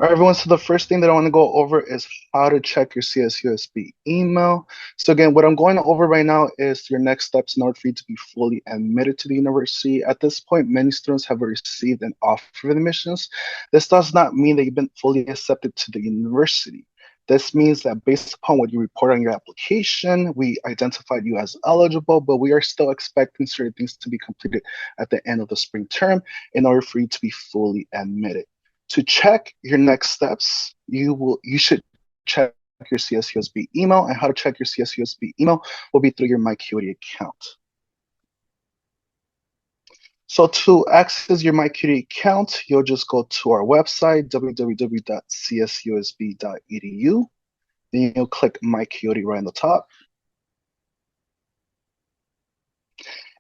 All right, everyone. So the first thing that I want to go over is how to check your CSUSB email. So again, what I'm going over right now is your next steps in order for you to be fully admitted to the university. At this point, many students have received an offer of admissions. This does not mean that you've been fully accepted to the university. This means that based upon what you report on your application, we identified you as eligible, but we are still expecting certain things to be completed at the end of the spring term in order for you to be fully admitted. To check your next steps, you should check your CSUSB email, and how to check your CSUSB email will be through your MyCuity account. So to access your MyCuity account, you'll just go to our website, www.csusb.edu. Then you'll click MyCuity right on the top.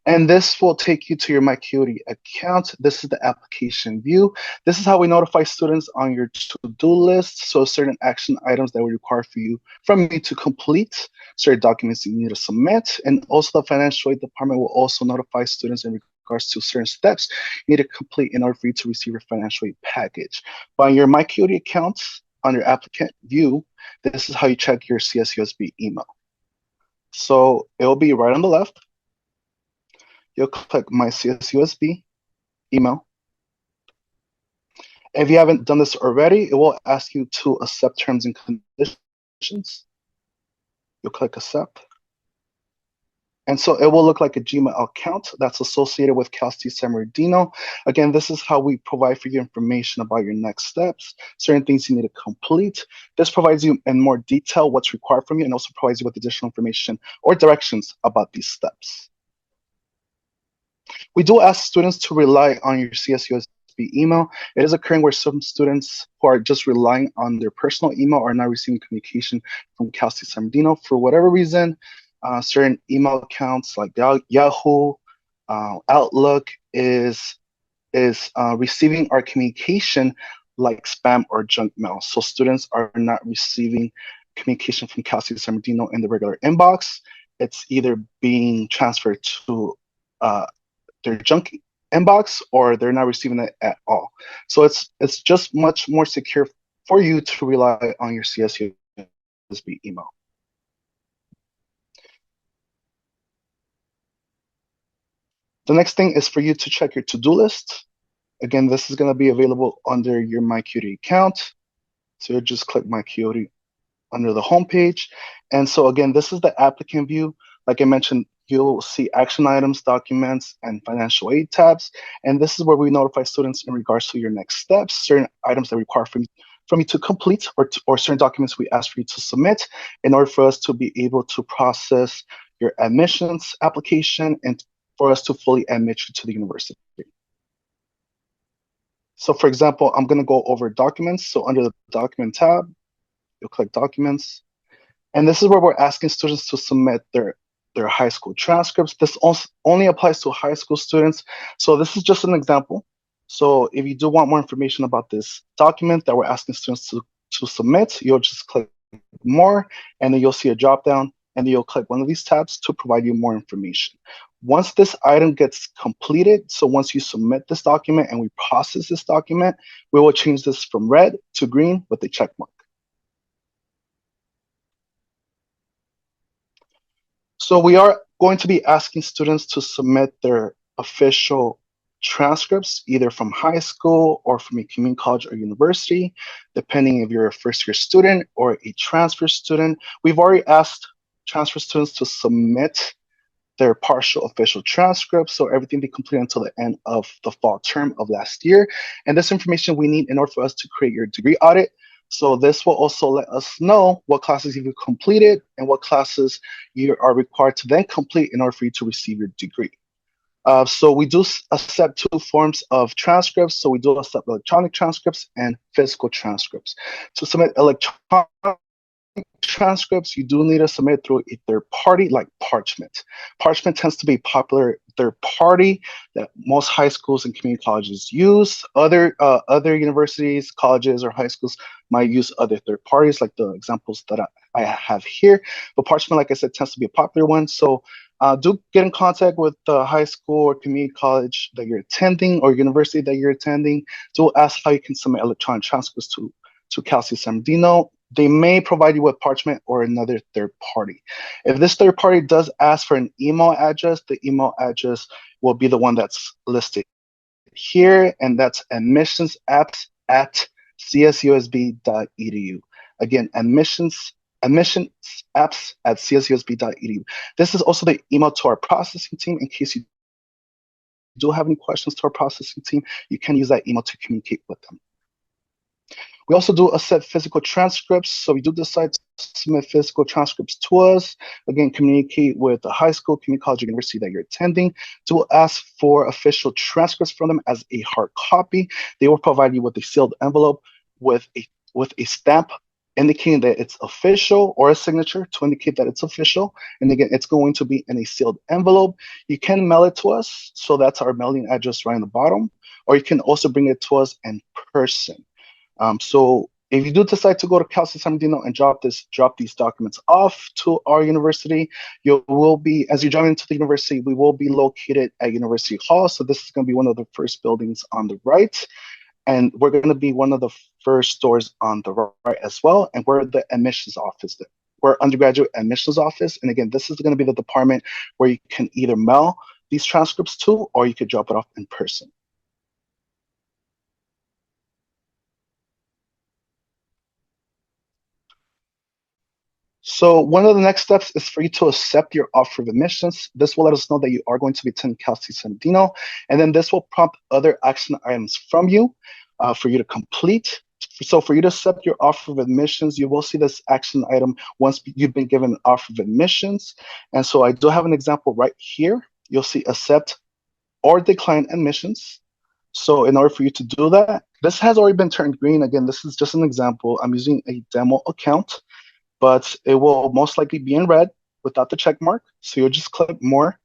And this will take you to your MyCuity account. This is the application view. This is how we notify students on your to-do list. So certain action items that we require from you to complete, certain documents you need to submit, and also the financial aid department will also notify students in regards to certain steps you need to complete in order for you to receive your financial aid package. But on your MyCuity account, under applicant view, this is how you check your CSUSB email. So it will be right on the left. You'll click My CSUSB email. If you haven't done this already, it will ask you to accept terms and conditions. You'll click Accept. And so it will look like a Gmail account that's associated with Cal State San Bernardino. Again, this is how we provide for you information about your next steps, certain things you need to complete. This provides you in more detail what's required from you and also provides you with additional information or directions about these steps. We do ask students to rely on your CSUSB email. It is occurring where some students who are just relying on their personal email are not receiving communication from Cal State San Bernardino for whatever reason. Certain email accounts like Yahoo, Outlook is receiving our communication like spam or junk mail. So students are not receiving communication from Cal State San Bernardino in the regular inbox. It's either being transferred to their junk inbox or they're not receiving it at all. So it's just much more secure for you to rely on your CSUSB email. The next thing is for you to check your to-do list. Again, this is going to be available under your MyCuity account. So you just click MyCuity under the home page. And so again, this is the applicant view. Like I mentioned, you'll see action items, documents, and financial aid tabs. And this is where we notify students in regards to your next steps, certain items that require from you to complete or certain documents we ask for you to submit in order for us to be able to process your admissions application and for us to fully admit you to the university. So for example, I'm going to go over documents. So under the document tab, you'll click documents. And this is where we're asking students to submit their high school transcripts. This only applies to high school students. So this is just an example. So if you do want more information about this document that we're asking students to submit, you'll just click more, and then you'll see a drop down, and then you'll click one of these tabs to provide you more information. Once this item gets completed, so once you submit this document and we process this document, we will change this from red to green with a check mark. So we are going to be asking students to submit their official transcripts, either from high school or from a community college or university, depending if you're a first-year student or a transfer student. We've already asked transfer students to submit their partial official transcripts, so everything be completed until the end of the fall term of last year. And this information we need in order for us to create your degree audit. So this will also let us know what classes you've completed and what classes you are required to then complete in order for you to receive your degree. So we do accept two forms of transcripts. So we do accept electronic transcripts and physical transcripts. To submit electronic transcripts, you do need to submit through a third party like Parchment. Parchment tends to be a popular third party that most high schools and community colleges use. Other universities, colleges, or high schools might use other third parties like the examples that I have here. But Parchment, like I said, tends to be a popular one. So do get in contact with the high school or community college that you're attending or university that you're attending to ask how you can submit electronic transcripts to Cal State San Bernardino, they may provide you with parchment or another third party. If this third party does ask for an email address, the email address will be the one that's listed here, and that's admissions@csusb.edu. Again, admissions@csusb.edu. This is also the email to our processing team. In case you do have any questions to our processing team, you can use that email to communicate with them. We also do accept physical transcripts. So we do decide to submit physical transcripts to us. Again, communicate with the high school, community college, or university that you're attending. To ask for official transcripts from them as a hard copy. They will provide you with a sealed envelope with a stamp indicating that it's official, or a signature to indicate that it's official. And again, it's going to be in a sealed envelope. You can mail it to us. So that's our mailing address right on the bottom. Or you can also bring it to us in person. So if you do decide to go to Cal State San Bernardino and drop these documents off to our university, you will be, as you join into the university, we will be located at University Hall. So this is going to be one of the first buildings on the right. And we're going to be one of the first doors on the right as well. And we're the admissions office. We're undergraduate admissions office. And again, this is going to be the department where you can either mail these transcripts to, or you could drop it off in person. So one of the next steps is for you to accept your offer of admissions. This will let us know that you are going to be attending Cal State San Bernardino, and then this will prompt other action items from you for you to complete. So for you to accept your offer of admissions, you will see this action item once you've been given an offer of admissions. And so I do have an example right here. You'll see accept or decline admissions. So in order for you to do that, this has already been turned green. Again, this is just an example. I'm using a demo account, but it will most likely be in red without the check mark. So you'll just click more,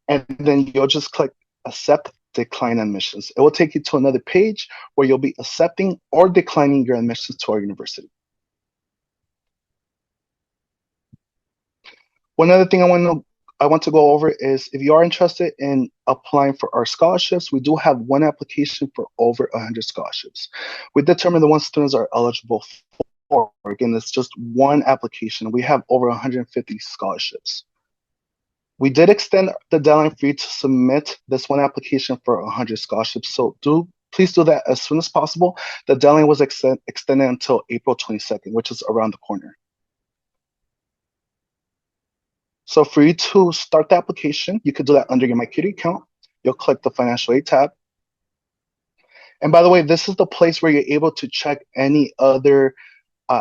and then you'll just click accept decline admissions. It will take you to another page where you'll be accepting or declining your admissions to our university. One other thing I want to go over is, if you are interested in applying for our scholarships, we do have one application for over 100 scholarships. We determine the ones students are eligible for. Again, it's just one application. We have over 150 scholarships. We did extend the deadline for you to submit this one application for 100 scholarships. So please do that as soon as possible. The deadline was extended until April 22nd, which is around the corner. So for you to start the application, you could do that under your MyCutie account. You'll click the financial aid tab. And by the way, this is the place where you're able to check any other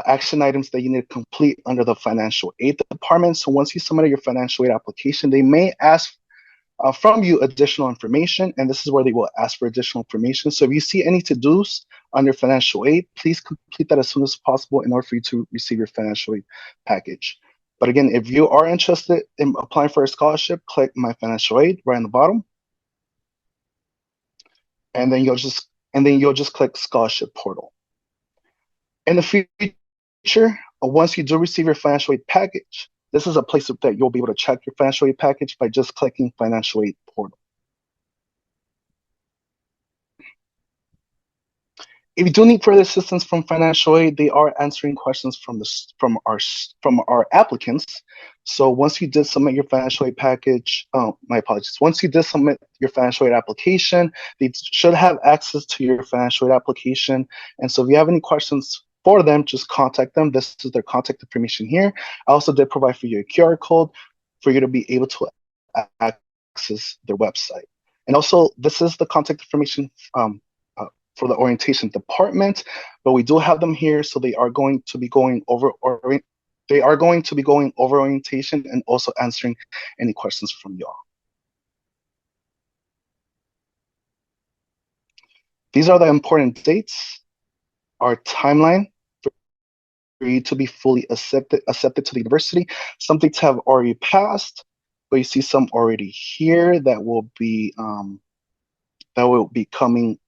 action items that you need to complete under the financial aid department. So once you submit your financial aid application, they may ask from you additional information, and this is where they will ask for additional information. So if you see any to-dos under financial aid, please complete that as soon as possible in order for you to receive your financial aid package. But again, if you are interested in applying for a scholarship, click My Financial Aid right on the bottom, and then you'll just click Scholarship Portal. In the future, once you do receive your financial aid package, this is a place that you'll be able to check your financial aid package by just clicking Financial Aid Portal. If you do need further assistance from financial aid, they are answering questions from our applicants. So once you did submit your financial aid package, my apologies. Once you did submit your financial aid application, they should have access to your financial aid application. And so if you have any questions for them, just contact them. This is their contact information here. I also did provide for you a QR code for you to be able to access their website. And also, this is the contact information for the orientation department, but we do have them here, so they are going to be going over orientation and also answering any questions from y'all. These are the important dates, our timeline for you to be fully accepted to the university. Some dates have already passed, but you see some already here that will be coming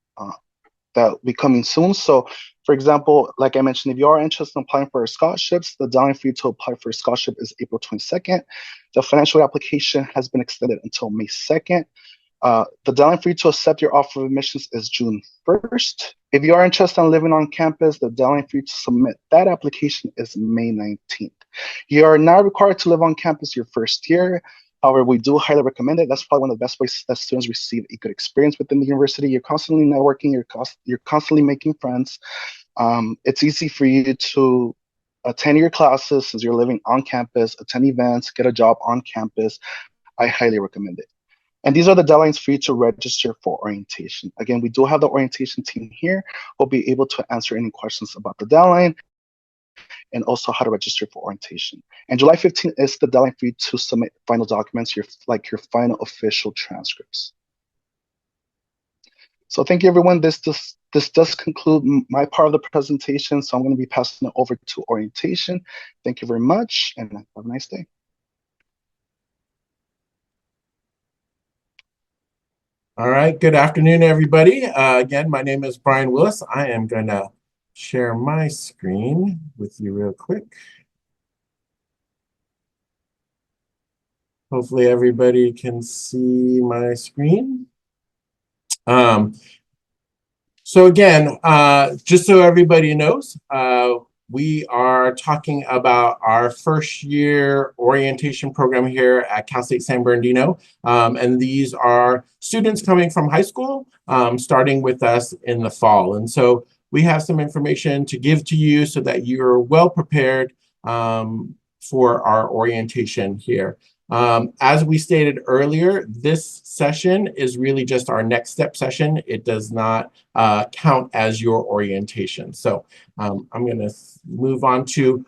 soon. So for example, like I mentioned, if you are interested in applying for scholarships, the deadline for you to apply for a scholarship is April 22nd. The financial application has been extended until May 2nd. The deadline for you to accept your offer of admissions is June 1st. If you are interested in living on campus, the deadline for you to submit that application is May 19th. You are not required to live on campus your first year. However, we do highly recommend it. That's probably one of the best ways that students receive a good experience within the university. You're constantly networking, you're constantly making friends. It's easy for you to attend your classes since you're living on campus, attend events, get a job on campus. I highly recommend it. And these are the deadlines for you to register for orientation. Again, we do have the orientation team here. We'll be able to answer any questions about the deadline and also how to register for orientation. And July 15th is the deadline for you to submit final documents, your final official transcripts. So thank you, everyone. This does conclude my part of the presentation. So I'm going to be passing it over to orientation. Thank you very much, and have a nice day. All right, good afternoon, everybody. Again, my name is Brian Willis. I am going to share my screen with you real quick. Hopefully everybody can see my screen. So again, just so everybody knows, we are talking about our first year orientation program here at Cal State San Bernardino. And these are students coming from high school, starting with us in the fall. And so we have some information to give to you so that you're well prepared for our orientation here. As we stated earlier, this session is really just our next step session. It does not count as your orientation. So I'm going to move on to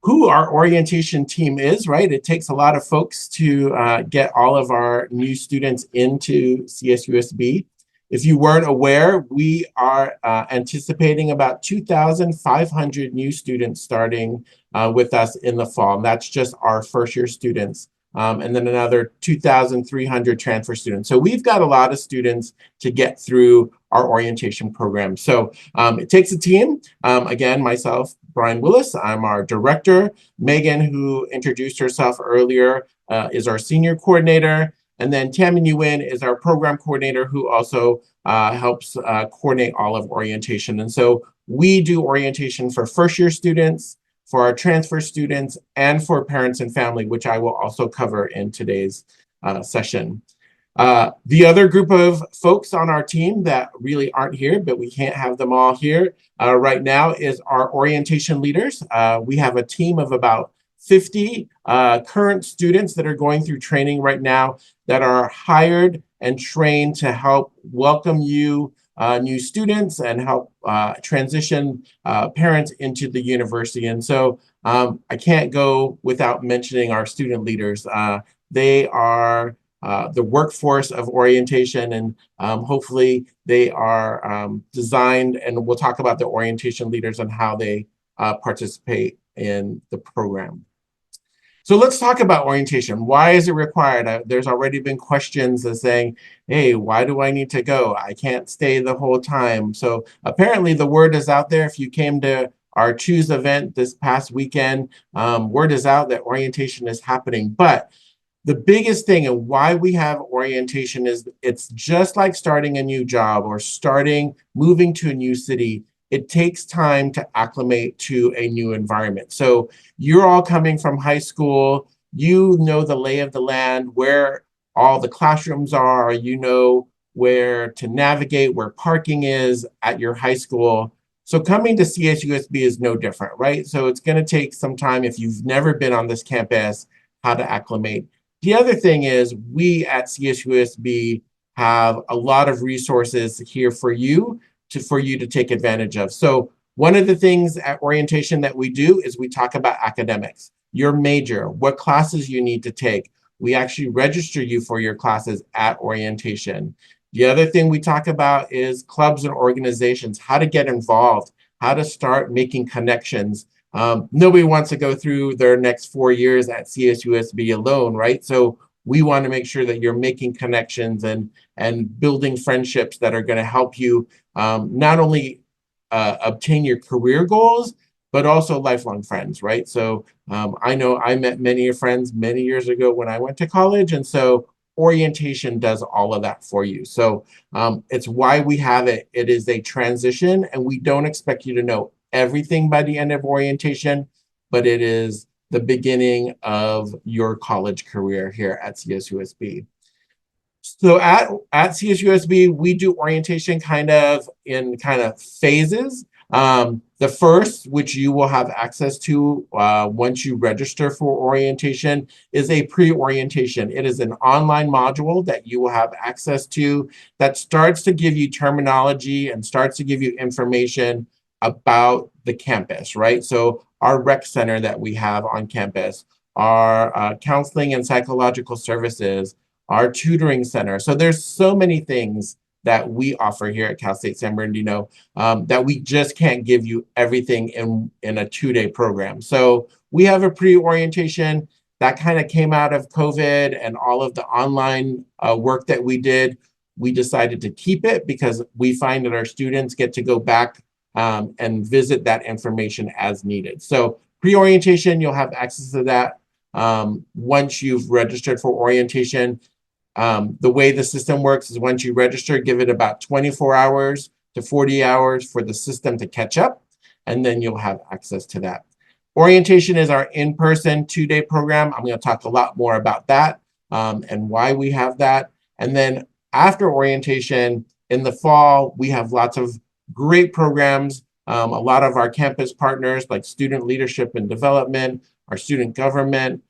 who our orientation team is, right? It takes a lot of folks to get all of our new students into CSUSB. If you weren't aware, we are anticipating about 2,500 new students starting with us in the fall. And that's just our first year students. And then another 2,300 transfer students. So we've got a lot of students to get through our orientation program. So it takes a team. Again, myself, Brian Willis, I'm our director. Megan, who introduced herself earlier, is our senior coordinator. And then Tammy Nguyen is our program coordinator, who also helps coordinate all of orientation. And so we do orientation for first year students, for our transfer students, and for parents and family, which I will also cover in today's session. The other group of folks on our team that really aren't here, but we can't have them all here right now, is our orientation leaders. We have a team of about 50 current students that are going through training right now that are hired and trained to help welcome you new students and help transition parents into the university. And so I can't go without mentioning our student leaders. They are the workforce of orientation, and hopefully they are designed, and we'll talk about the orientation leaders and how they participate in the program. So let's talk about orientation. Why is it required? There's already been questions that saying, hey, why do I need to go? I can't stay the whole time. So apparently the word is out there. If you came to our Choose event this past weekend, word is out that orientation is happening. But the biggest thing and why we have orientation is it's just like starting a new job or moving to a new city. It takes time to acclimate to a new environment. So you're all coming from high school, you know the lay of the land, where all the classrooms are, you know where to navigate, where parking is at your high school. So coming to CSUSB is no different, right? So it's going to take some time if you've never been on this campus, how to acclimate. The other thing is we at CSUSB have a lot of resources here for you to take advantage of. So one of the things at orientation that we do is we talk about academics, your major, what classes you need to take. We actually register you for your classes at orientation. The other thing we talk about is clubs and organizations, how to get involved, how to start making connections. Nobody wants to go through their next 4 years at CSUSB alone, right? So we want to make sure that you're making connections and building friendships that are going to help you not only obtain your career goals, but also lifelong friends, right? So I know I met many of your friends many years ago when I went to college. And so orientation does all of that for you. So it's why we have it. It is a transition, and we don't expect you to know everything by the end of orientation, but it is the beginning of your college career here at CSUSB. So at CSUSB, we do orientation kind of in phases. The first, which you will have access to once you register for orientation, is a pre-orientation. It is an online module that you will have access to that starts to give you terminology and starts to give you information about the campus, right? So our rec center that we have on campus, our counseling and psychological services, our tutoring center. So there's so many things that we offer here at Cal State San Bernardino that we just can't give you everything in a 2-day program. So we have a pre-orientation that kind of came out of COVID and all of the online work that we did. We decided to keep it because we find that our students get to go back and visit that information as needed. So pre-orientation, you'll have access to that once you've registered for orientation. The way the system works is once you register, give it about 24 hours to 40 hours for the system to catch up, and then you'll have access to that. Orientation is our in-person 2-day program. I'm going to talk a lot more about that and why we have that. And then after orientation in the fall, we have lots of great programs. A lot of our campus partners like Student Leadership and Development, our student government,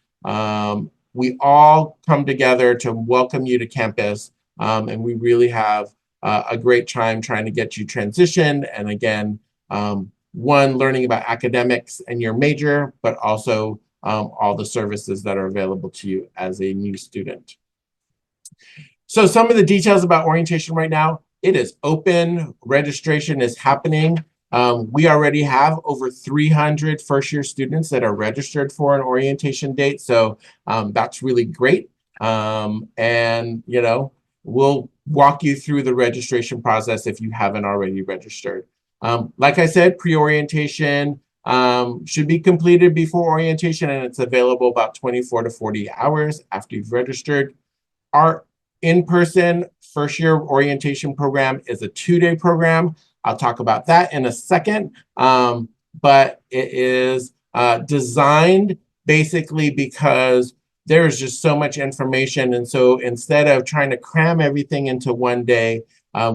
we all come together to welcome you to campus, and we really have a great time trying to get you transitioned. And again, one, learning about academics and your major, but also all the services that are available to you as a new student. So some of the details about orientation right now: it is open, registration is happening. We already have over 300 first-year students that are registered for an orientation date, so that's really great. And we'll walk you through the registration process if you haven't already registered. Like I said, pre-orientation should be completed before orientation, and it's available about 24 to 40 hours after you've registered. Our in-person first-year orientation program is a 2-day program. I'll talk about that in a second, but it is designed basically because there's just so much information. And so instead of trying to cram everything into one day,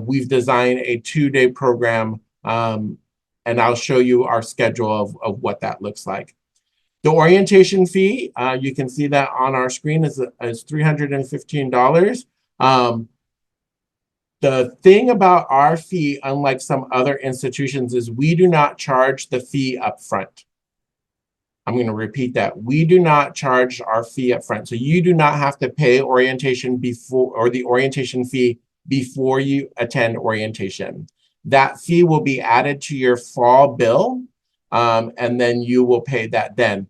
we've designed a 2-day program, and I'll show you our schedule of what that looks like. The orientation fee, you can see that on our screen, is $315. The thing about our fee, unlike some other institutions, is we do not charge the fee up front. I'm going to repeat that. We do not charge our fee up front. So you do not have to pay orientation before, or the orientation fee before you attend orientation. That fee will be added to your fall bill, and then you will pay that then.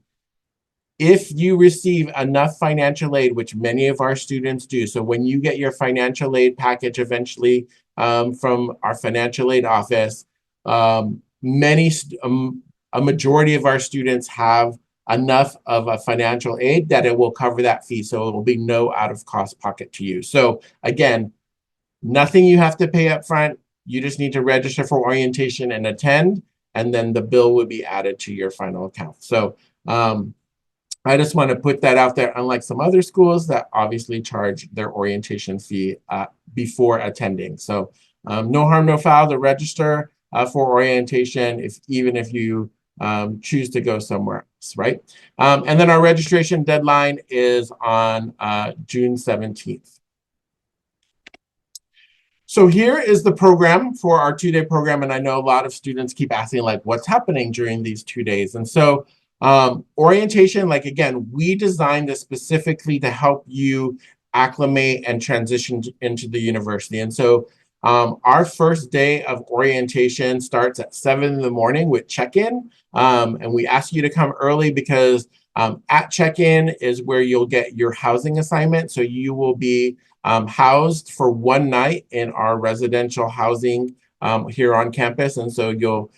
If you receive enough financial aid, which many of our students do, so when you get your financial aid package eventually from our financial aid office, a majority of our students have enough of a financial aid that it will cover that fee, so it will be no out-of-cost pocket to you. So again, nothing you have to pay up front. You just need to register for orientation and attend, and then the bill will be added to your final account. So I just want to put that out there, unlike some other schools that obviously charge their orientation fee before attending. So no harm, no foul to register for orientation, even if you choose to go somewhere else, right? And then our registration deadline is on June 17th. So here is the program for our 2-day program. And I know a lot of students keep asking, like, what's happening during these 2 days? And so orientation, like, again, we designed this specifically to help you acclimate and transition into the university. And so our first day of orientation starts at 7 in the morning with check-in. And we ask you to come early because at check-in is where you'll get your housing assignment. So you will be housed for 1 night in our residential housing here on campus. And so you'll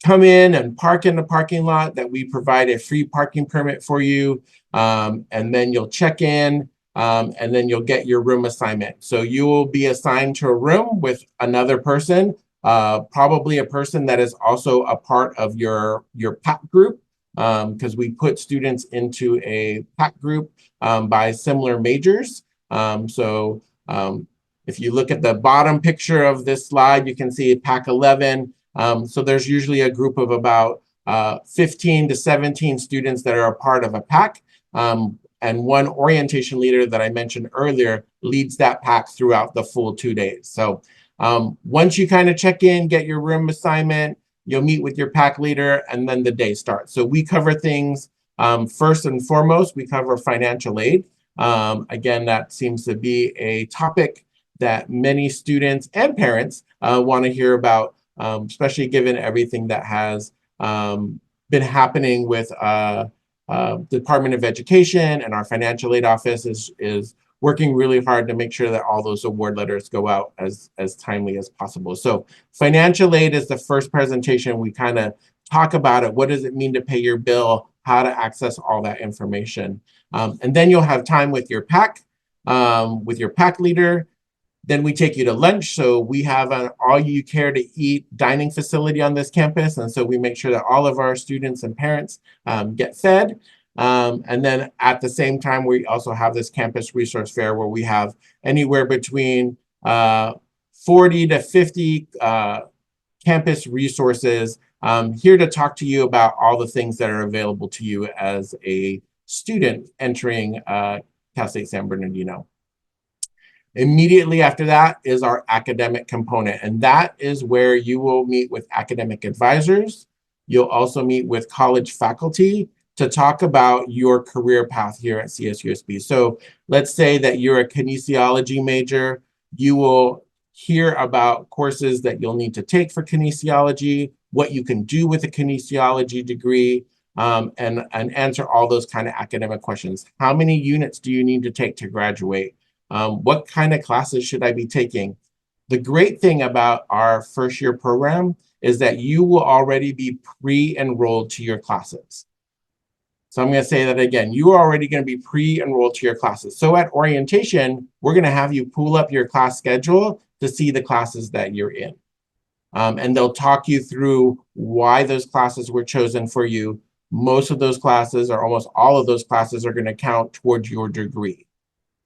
come in and park in the parking lot that we provide a free parking permit for you. And then you'll check in and then you'll get your room assignment. So you will be assigned to a room with another person, probably a person that is also a part of your PAC group, because we put students into a PAC group by similar majors. If you look at the bottom picture of this slide, you can see PAC 11. So there's usually a group of about 15 to 17 students that are a part of a PAC. And one orientation leader that I mentioned earlier leads that PAC throughout the full 2 days. So once you kind of check in, get your room assignment, you'll meet with your PAC leader, and then the day starts. So we cover things, first and foremost, we cover financial aid. Again, that seems to be a topic that many students and parents want to hear about, especially given everything that has been happening with Department of Education, and our financial aid office is working really hard to make sure that all those award letters go out as timely as possible. So financial aid is the first presentation. We kind of talk about it. What does it mean to pay your bill? How to access all that information. And then you'll have time with your PAC leader. Then we take you to lunch. So we have an all-you-care-to-eat dining facility on this campus. And so we make sure that all of our students and parents get fed. And then at the same time, we also have this campus resource fair where we have anywhere between 40 to 50 campus resources here to talk to you about all the things that are available to you as a student entering Cal State San Bernardino. Immediately after that is our academic component, and that is where you will meet with academic advisors. You'll also meet with college faculty to talk about your career path here at CSUSB. So let's say that you're a kinesiology major. You will hear about courses that you'll need to take for kinesiology, what you can do with a kinesiology degree, and answer all those kind of academic questions. How many units do you need to take to graduate? What kind of classes should I be taking? The great thing about our first year program is that you will already be pre-enrolled to your classes. So I'm going to say that again. You are already going to be pre-enrolled to your classes. So at orientation, we're going to have you pull up your class schedule to see the classes that you're in. And they'll talk you through why those classes were chosen for you. Most of those classes, or almost all of those classes, are going to count towards your degree.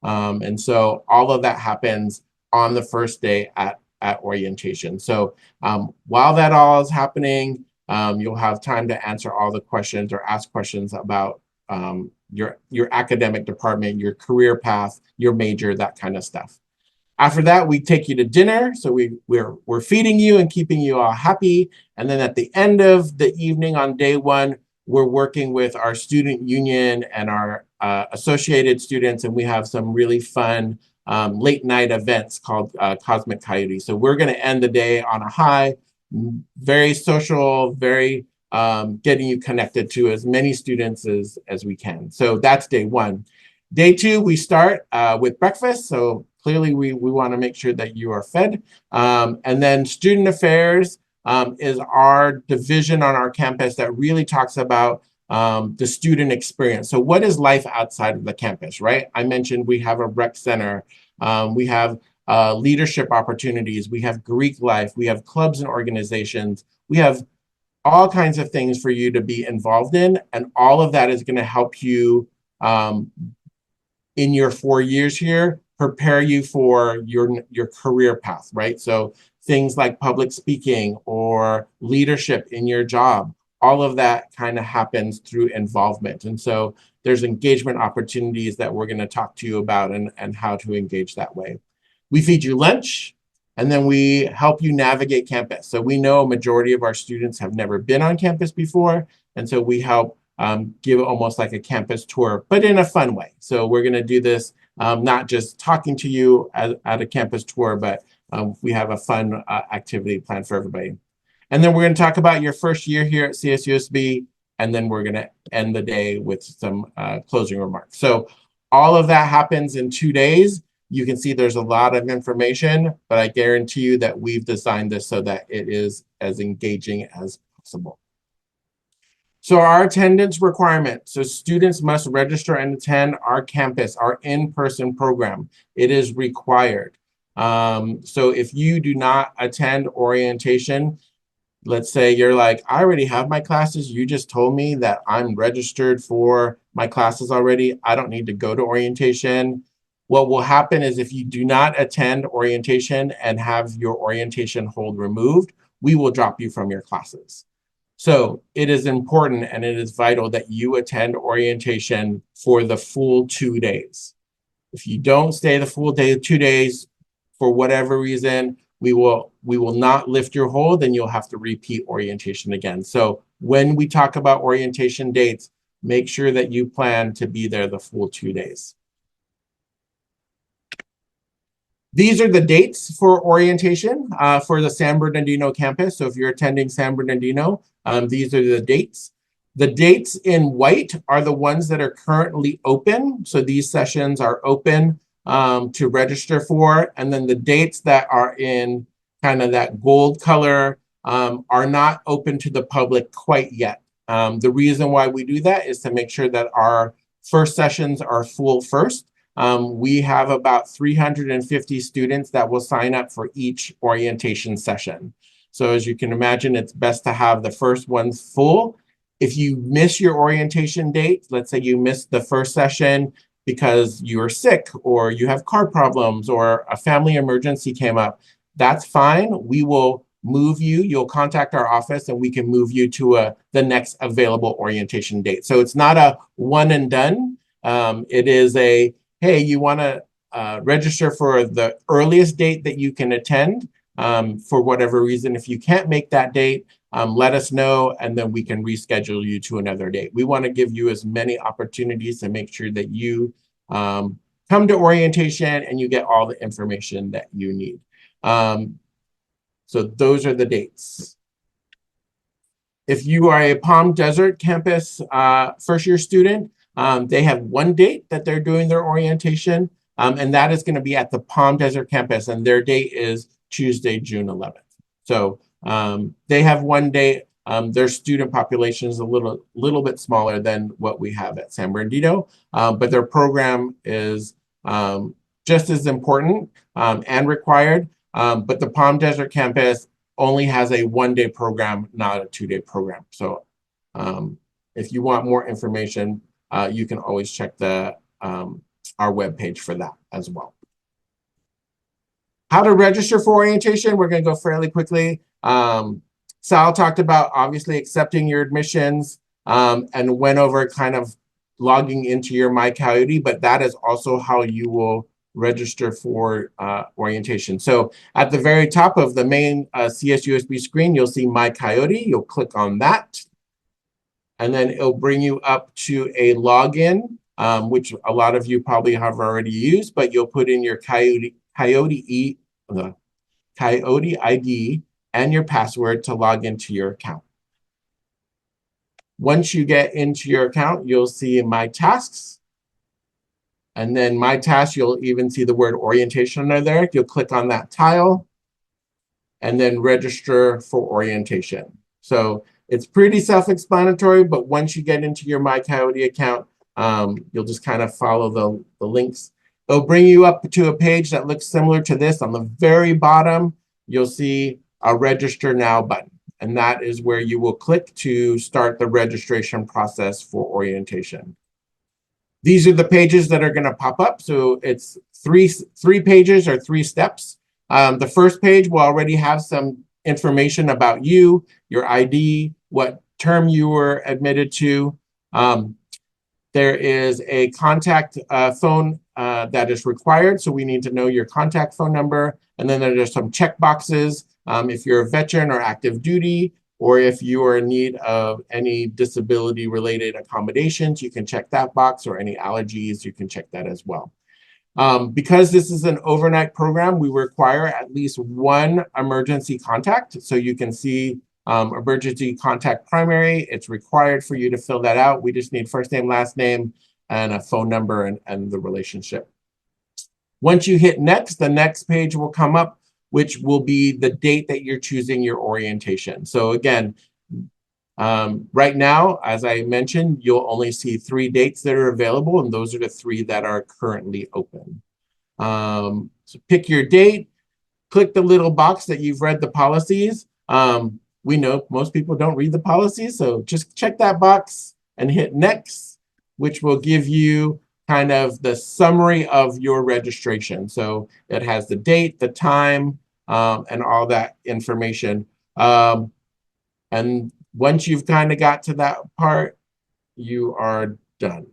And so all of that happens on the first day at orientation. So while that all is happening, you'll have time to answer all the questions or ask questions about your academic department, your career path, your major, that kind of stuff. After that, we take you to dinner. So we're feeding you and keeping you all happy. And then at the end of the evening on day one, we're working with our student union and our associated students, and we have some really fun late night events called Cosmic Coyote. So we're going to end the day on a high, very social, very getting you connected to as many students as we can. So that's day one. Day two, we start with breakfast. So clearly we want to make sure that you are fed. And then student affairs is our division on our campus that really talks about the student experience. So what is life outside of the campus, right? I mentioned we have a rec center. We have leadership opportunities. We have Greek life. We have clubs and organizations. We have all kinds of things for you to be involved in. And all of that is going to help you in your 4 years here, prepare you for your career path, right? So things like public speaking or leadership in your job, all of that kind of happens through involvement. And so there's engagement opportunities that we're going to talk to you about and how to engage that way. We feed you lunch, and then we help you navigate campus. So we know a majority of our students have never been on campus before, and so we help give almost like a campus tour, but in a fun way. So we're going to do this not just talking to you at a campus tour, but we have a fun activity planned for everybody. And then we're going to talk about your first year here at CSUSB, and then we're going to end the day with some closing remarks. So all of that happens in 2 days. You can see there's a lot of information, but I guarantee you that we've designed this so that it is as engaging as possible. So our attendance requirement, so students must register and attend our campus, our in-person program. It is required. So if you do not attend orientation, let's say you're like, I already have my classes. You just told me that I'm registered for my classes already. I don't need to go to orientation. What will happen is if you do not attend orientation and have your orientation hold removed, we will drop you from your classes. So it is important and it is vital that you attend orientation for the full 2 days. If you don't stay the full day, 2 days, for whatever reason, we will not lift your hold and you'll have to repeat orientation again. So when we talk about orientation dates, make sure that you plan to be there the full 2 days. These are the dates for orientation for the San Bernardino campus. So if you're attending San Bernardino, these are the dates. The dates in white are the ones that are currently open. So these sessions are open to register for. And then the dates that are in kind of that gold color are not open to the public quite yet. The reason why we do that is to make sure that our first sessions are full first. We have about 350 students that will sign up for each orientation session. So as you can imagine, it's best to have the first ones full. If you miss your orientation date, let's say you missed the first session because you are sick or you have car problems or a family emergency came up, that's fine. We will move you. You'll contact our office and we can move you to the next available orientation date. So it's not a one and done. It is a, hey, you want to register for the earliest date that you can attend for whatever reason. If you can't make that date, let us know, and then we can reschedule you to another date. We want to give you as many opportunities to make sure that you come to orientation and you get all the information that you need. So those are the dates. If you are a Palm Desert campus first year student, they have one date that they're doing their orientation, and that is going to be at the Palm Desert campus, and their date is Tuesday, June 11th. So they have one date. Their student population is a little bit smaller than what we have at San Bernardino, but their program is just as important and required. But the Palm Desert campus only has a one-day program, not a two-day program. So if you want more information, you can always check our webpage for that as well. How to register for orientation, we're going to go fairly quickly. Sal talked about obviously accepting your admissions and went over kind of logging into your MyCoyote, but that is also how you will register for orientation. So at the very top of the main CSUSB screen, you'll see MyCoyote. You'll click on that, and then it'll bring you up to a login, which a lot of you probably have already used, but you'll put in your Coyote ID and your password to log into your account. Once you get into your account, you'll see My Tasks. And then My Tasks, you'll even see the word orientation under there. You'll click on that tile and then register for orientation. So it's pretty self-explanatory, but once you get into your MyCoyote account, you'll just kind of follow the links. It'll bring you up to a page that looks similar to this. On the very bottom, you'll see a Register Now button, and that is where you will click to start the registration process for orientation. These are the pages that are going to pop up. So it's three pages or 3 steps. The first page will already have some information about you, your ID, what term you were admitted to. There is a contact phone that is required. So we need to know your contact phone number. And then there are some check boxes. If you're a veteran or active duty, or if you are in need of any disability related accommodations, you can check that box, or any allergies, you can check that as well. Because this is an overnight program, we require at least 1 emergency contact. So you can see emergency contact primary. It's required for you to fill that out. We just need first name, last name, and a phone number and the relationship. Once you hit next, the next page will come up, which will be the date that you're choosing your orientation. So again, Right now, as I mentioned, you'll only see 3 dates that are available, and those are the 3 that are currently open. So pick your date, click the little box that you've read the policies. We know most people don't read the policies, so just check that box and hit next, which will give you kind of the summary of your registration. So it has the date, the time, and all that information. And once you've kind of got to that part, you are done.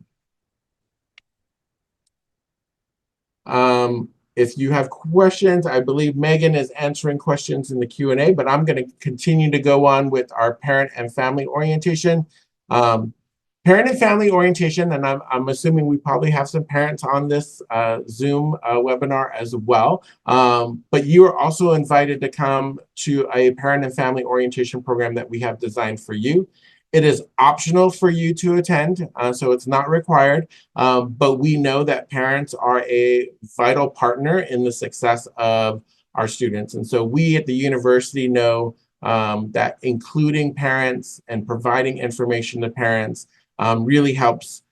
If you have questions, I believe Megan is answering questions in the Q&A, but I'm going to continue to go on with our parent and family orientation. Parent and family orientation, and I'm assuming we probably have some parents on this Zoom webinar as well, but you are also invited to come to a parent and family orientation program that we have designed for you. It is optional for you to attend, so it's not required, but we know that parents are a vital partner in the success of our students. And so we at the university know that including parents and providing information to parents really helps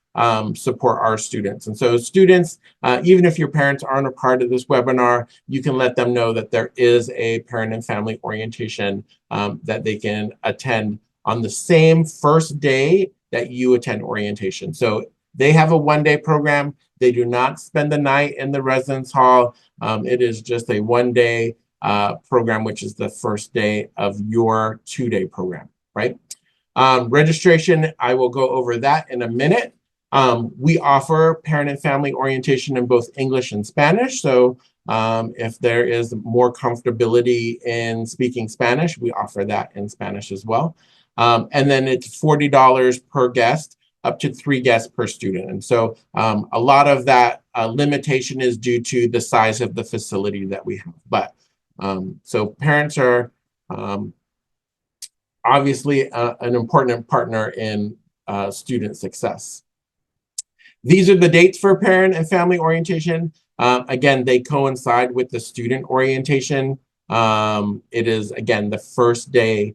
support our students. And so students, even if your parents aren't a part of this webinar, you can let them know that there is a parent and family orientation that they can attend on the same first day that you attend orientation. So they have a 1-day program. They do not spend the night in the residence hall. It is just a 1-day program, which is the first day of your 2-day program, right? Registration, I will go over that in a minute. We offer parent and family orientation in both English and Spanish. So if there is more comfortability in speaking Spanish, we offer that in Spanish as well. And then it's $40 per guest, up to 3 guests per student. And so a lot of that limitation is due to the size of the facility that we have. But so parents are obviously an important partner in student success. These are the dates for parent and family orientation. Again, they coincide with the student orientation. It is, again, the first day.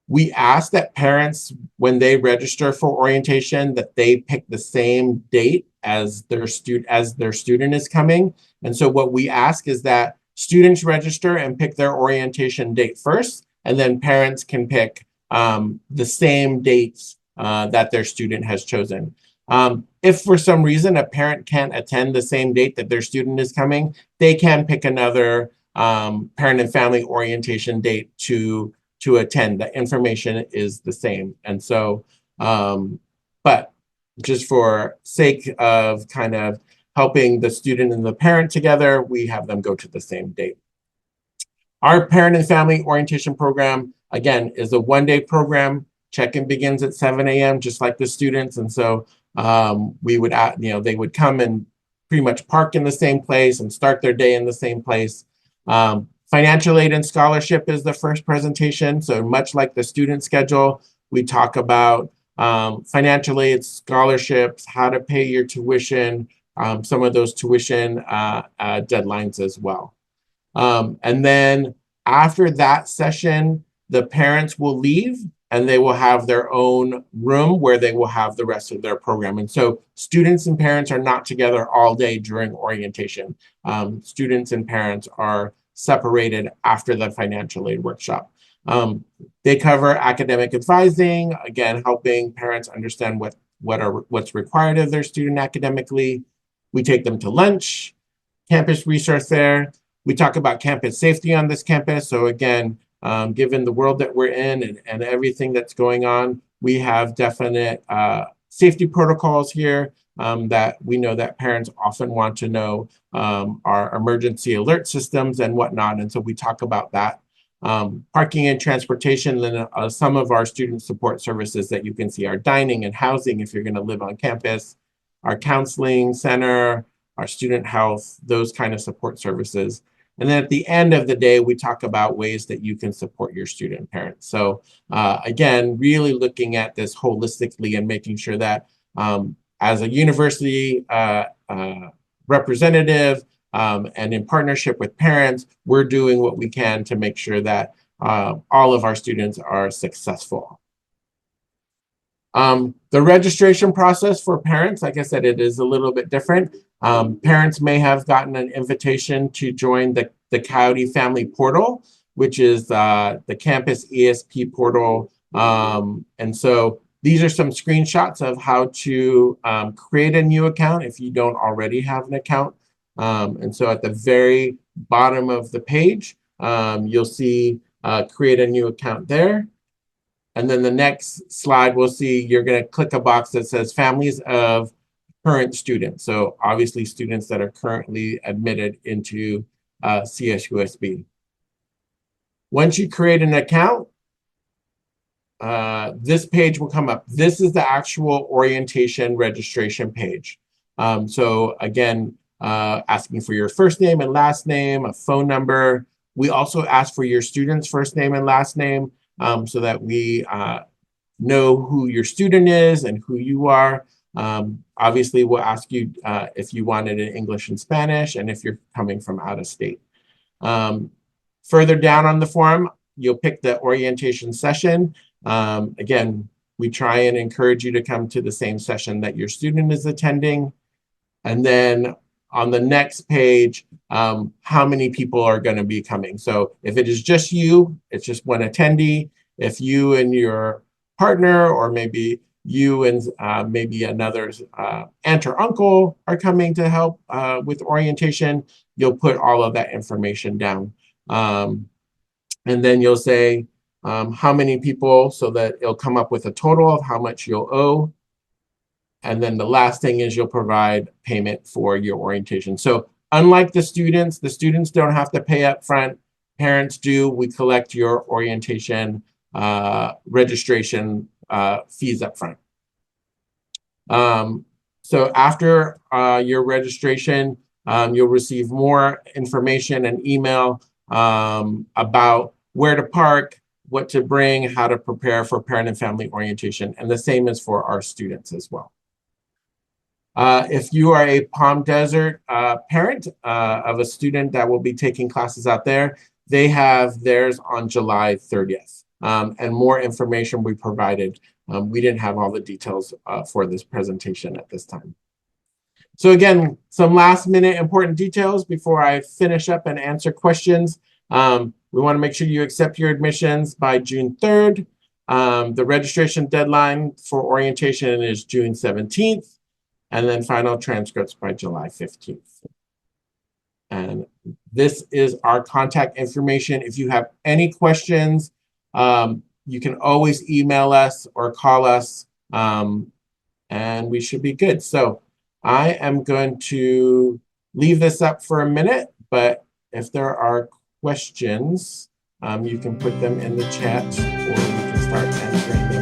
We ask that parents, when they register for orientation, that they pick the same date as their student is coming. And so what we ask is that students register and pick their orientation date first, and then parents can pick the same dates that their student has chosen. If for some reason a parent can't attend the same date that their student is coming, they can pick another parent and family orientation date to attend. The information is the same. And so, but just for sake of kind of helping the student and the parent together, we have them go to the same date. Our parent and family orientation program, again, is a 1-day program. Check-in begins at 7 a.m., just like the students. And so we would, they would come and pretty much park in the same place and start their day in the same place. Financial aid and scholarship is the first presentation. So much like the student schedule, we talk about financial aid, scholarships, how to pay your tuition, some of those tuition deadlines as well. And then after that session, the parents will leave and they will have their own room where they will have the rest of their program. And so students and parents are not together all day during orientation. Students and parents are separated after the financial aid workshop. They cover academic advising, again, helping parents understand what's required of their student academically. We take them to lunch, campus resource fair. We talk about campus safety on this campus. So again, given the world that we're in and everything that's going on, we have definite safety protocols here that we know that parents often want to know, our emergency alert systems and whatnot. And so we talk about that. Parking and transportation, and some of our student support services that you can see are dining and housing if you're going to live on campus, our counseling center, our student health, those kind of support services. And then at the end of the day, we talk about ways that you can support your student parents. So again, really looking at this holistically and making sure that as a university representative and in partnership with parents, we're doing what we can to make sure that all of our students are successful. The registration process for parents, like I said, it is a little bit different. Parents may have gotten an invitation to join the Coyote Family Portal, which is the campus ESP portal. And so these are some screenshots of how to create a new account if you don't already have an account. And so at the very bottom of the page, you'll see create a new account there. And then the next slide, we'll see you're going to click a box that says families of current students. So obviously students that are currently admitted into CSUSB. Once you create an account, this page will come up. This is the actual orientation registration page. So again, asking for your first name and last name, a phone number. We also ask for your student's first name and last name so that we know who your student is and who you are. Obviously, we'll ask you if you want it in English and Spanish and if you're coming from out of state. Further down on the form, you'll pick the orientation session. Again, we try and encourage you to come to the same session that your student is attending. And then on the next page, how many people are going to be coming. So if it is just you, it's just one attendee. If you and your partner, or maybe you and maybe another aunt or uncle are coming to help with orientation, you'll put all of that information down. And then you'll say how many people, so that it'll come up with a total of how much you'll owe. And then the last thing is you'll provide payment for your orientation. So unlike the students don't have to pay up front. Parents do. We collect your orientation registration fees up front. So after your registration, you'll receive more information and email about where to park, what to bring, how to prepare for parent and family orientation. And the same is for our students as well. If you are a Palm Desert parent of a student that will be taking classes out there, they have theirs on July 30th. And more information we provided. We didn't have all the details for this presentation at this time. So again, some last minute important details before I finish up and answer questions. We want to make sure you accept your admissions by June 3rd. The registration deadline for orientation is June 17th. And then final transcripts by July 15th. And this is our contact information. If you have any questions, you can always email us or call us, and we should be good. So I am going to leave this up for a minute, but if there are questions, you can put them in the chat or we can start answering them.